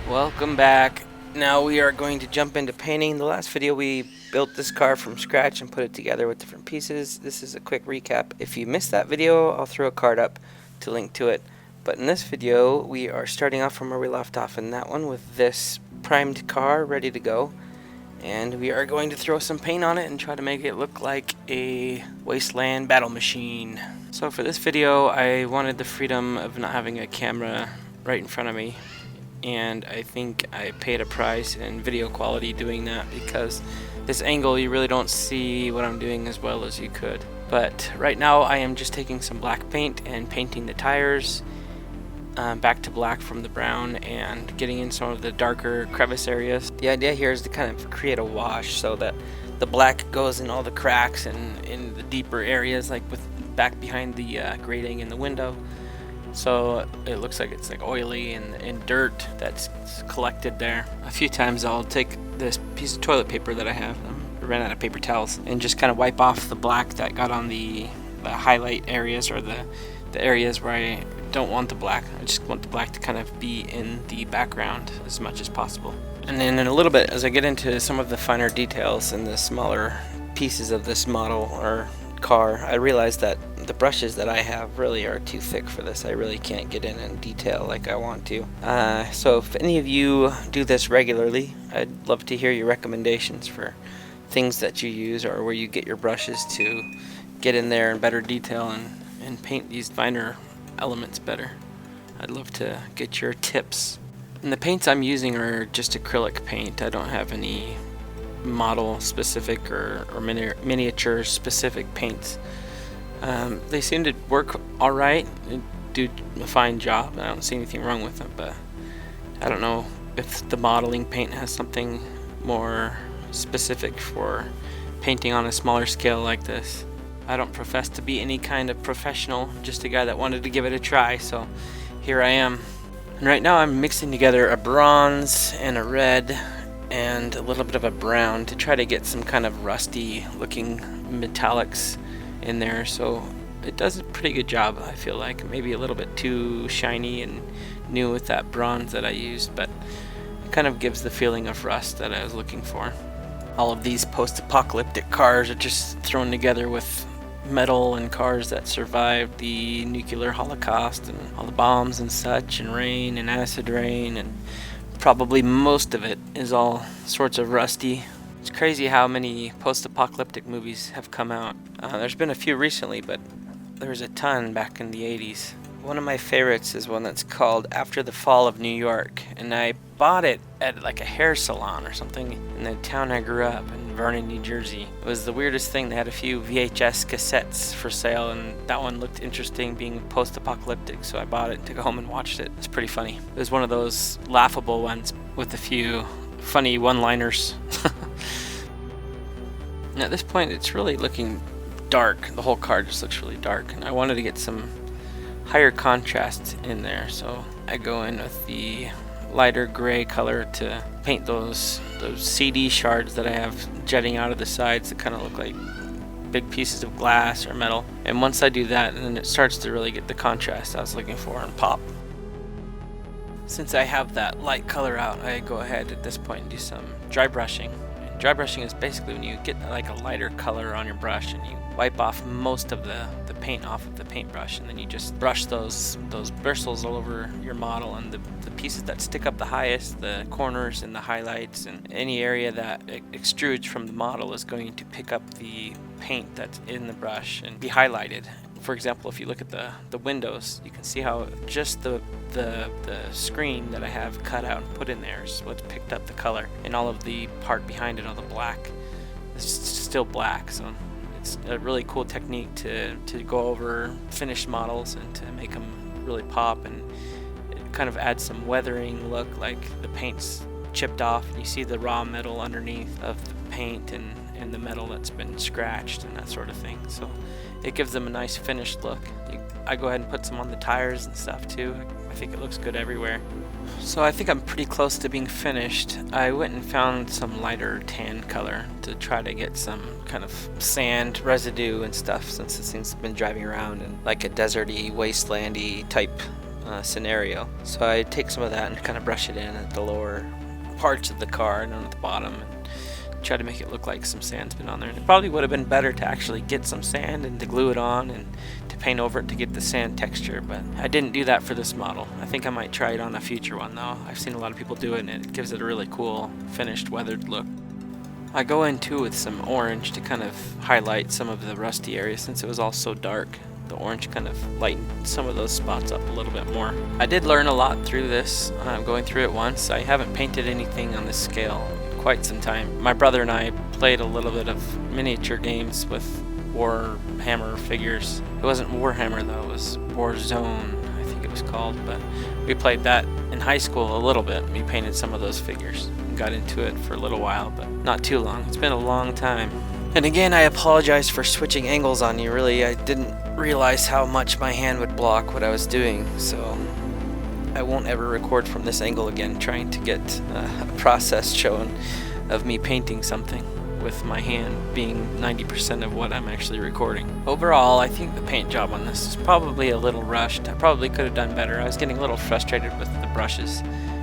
Welcome back. Now we are going to jump into painting. The last video we built this car from scratch and put it together with different pieces. This is a quick recap. If you missed that video, I'll throw a card up to link to it. But in this video, we are starting off from where we left off in that one with this primed car ready to go. And we are going to throw some paint on it and try to make it look like a Wasteland battle machine. So for this video, I wanted the freedom of not having a camera right in front of me. And I think I paid a price in video quality doing that, because this angle you really don't see what I'm doing as well as you could. But right now I am just taking some black paint and painting the tires back to black from the brown and getting in some of the darker crevice areas. The idea here is to kind of create a wash so that the black goes in all the cracks and in the deeper areas, like with back behind the grating in the window. So it looks like it's like oily and dirt that's collected there. A few times I'll take this piece of toilet paper that I have, I ran out of paper towels, and just kind of wipe off the black that got on the highlight areas, or the areas where I don't want the black. I just want the black to kind of be in the background as much as possible. And then in a little bit, as I get into some of the finer details and the smaller pieces of this model or car, I realized that the brushes that I have really are too thick for this. I really can't get in detail like I want to. So if any of you do this regularly, I'd love to hear your recommendations for things that you use or where you get your brushes to get in there in better detail and paint these finer elements better. I'd love to get your tips. And the paints I'm using are just acrylic paint. I don't have any model specific or miniature specific paints. They seem to work alright. They do a fine job. I don't see anything wrong with them, but I don't know if the modeling paint has something more specific for painting on a smaller scale like this. I don't profess to be any kind of professional, just a guy that wanted to give it a try, so here I am. And right now I'm mixing together a bronze and a red and a little bit of a brown to try to get some kind of rusty looking metallics in there. So it does a pretty good job, I feel like. Maybe a little bit too shiny and new with that bronze that I used, but it kind of gives the feeling of rust that I was looking for. All of these post-apocalyptic cars are just thrown together with metal and cars that survived the nuclear holocaust and all the bombs and such, and rain and acid rain, and probably most of it is all sorts of rusty. It's crazy how many post-apocalyptic movies have come out. There's been a few recently, but there was a ton back in the 80s. One of my favorites is one that's called After the Fall of New York, and I bought it at like a hair salon or something in the town I grew up in, Vernon, New Jersey. It was the weirdest thing. They had a few VHS cassettes for sale, and that one looked interesting being post-apocalyptic, so I bought it to go home and watched it. It's pretty funny. It was one of those laughable ones with a few funny one-liners. And at this point it's really looking dark. The whole car just looks really dark, and I wanted to get some higher contrast in there, so I go in with the lighter gray color to paint those CD shards that I have jetting out of the sides that kind of look like big pieces of glass or metal. And once I do that, then it starts to really get the contrast I was looking for and pop. Since I have that light color out, I go ahead at this point and do some dry brushing. And dry brushing is basically when you get like a lighter color on your brush and you wipe off most of the paint off of the paintbrush, and then you just brush those bristles all over your model, and the pieces that stick up the highest, the corners and the highlights, and any area that extrudes from the model is going to pick up the paint that's in the brush and be highlighted. For example, if you look at the windows, you can see how just the screen that I have cut out and put in there is what's picked up the color, and all of the part behind it, all the black, is still black. So it's a really cool technique to go over finished models and to make them really pop, and it kind of adds some weathering look, like the paint's chipped off and you see the raw metal underneath of the paint and the metal that's been scratched and that sort of thing. So it gives them a nice finished look. I go ahead and put some on the tires and stuff too. I think it looks good everywhere. So I think I'm pretty close to being finished. I went and found some lighter tan color to try to get some kind of sand residue and stuff, since this thing's been driving around in like a deserty, wastelandy type scenario. So I take some of that and kind of brush it in at the lower parts of the car and at the bottom, and try to make it look like some sand's been on there. And it probably would have been better to actually get some sand and to glue it on and to paint over it to get the sand texture, but I didn't do that for this model. I think I might try it on a future one though. I've seen a lot of people do it and it gives it a really cool finished weathered look. I go in too with some orange to kind of highlight some of the rusty areas since it was all so dark. The orange kind of lightened some of those spots up a little bit more. I did learn a lot through this, going through it once. I haven't painted anything on this scale in quite some time. My brother and I played a little bit of miniature games with Warhammer figures. It wasn't Warhammer though, it was Warzone, I think it was called, but we played that in high school a little bit. We painted some of those figures. Got into it for a little while, but not too long. It's been a long time. And again, I apologize for switching angles on you. Really, I didn't realize how much my hand would block what I was doing, so I won't ever record from this angle again, trying to get a process shown of me painting something with my hand being 90% of what I'm actually recording. Overall, I think the paint job on this is probably a little rushed. I probably could have done better. I was getting a little frustrated with the brushes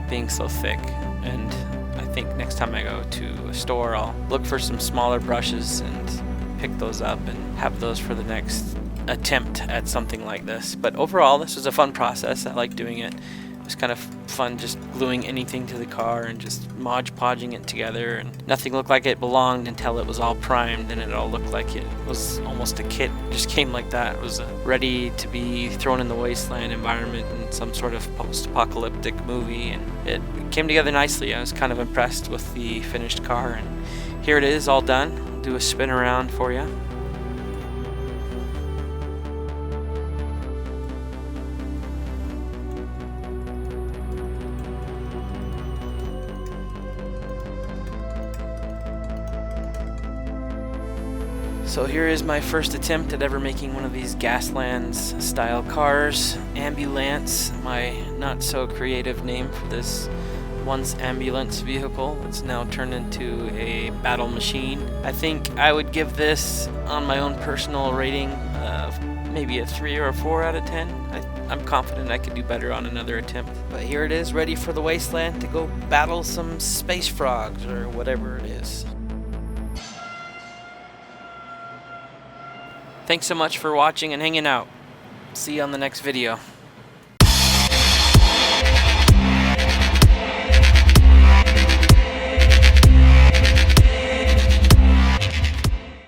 being so thick, and I think next time I go to a store, I'll look for some smaller brushes and pick those up and have those for the next attempt at something like this. But overall, this was a fun process. I like doing it. It was kind of fun just gluing anything to the car and just Mod Podging it together, and nothing looked like it belonged until it was all primed and it all looked like it was almost a kit. It just came like that. It was ready to be thrown in the Wasteland environment in some sort of post-apocalyptic movie, and it came together nicely. I was kind of impressed with the finished car, and here it is all done. I'll do a spin around for you. So here is my first attempt at ever making one of these Gasslands style cars. Ambu-Lance, my not so creative name for this once ambulance vehicle. It's now turned into a battle machine. I think I would give this, on my own personal rating, maybe a 3 or a 4 out of 10. I'm confident I could do better on another attempt. But here it is, ready for the Wasteland to go battle some space frogs or whatever it is. Thanks so much for watching and hanging out. See you on the next video.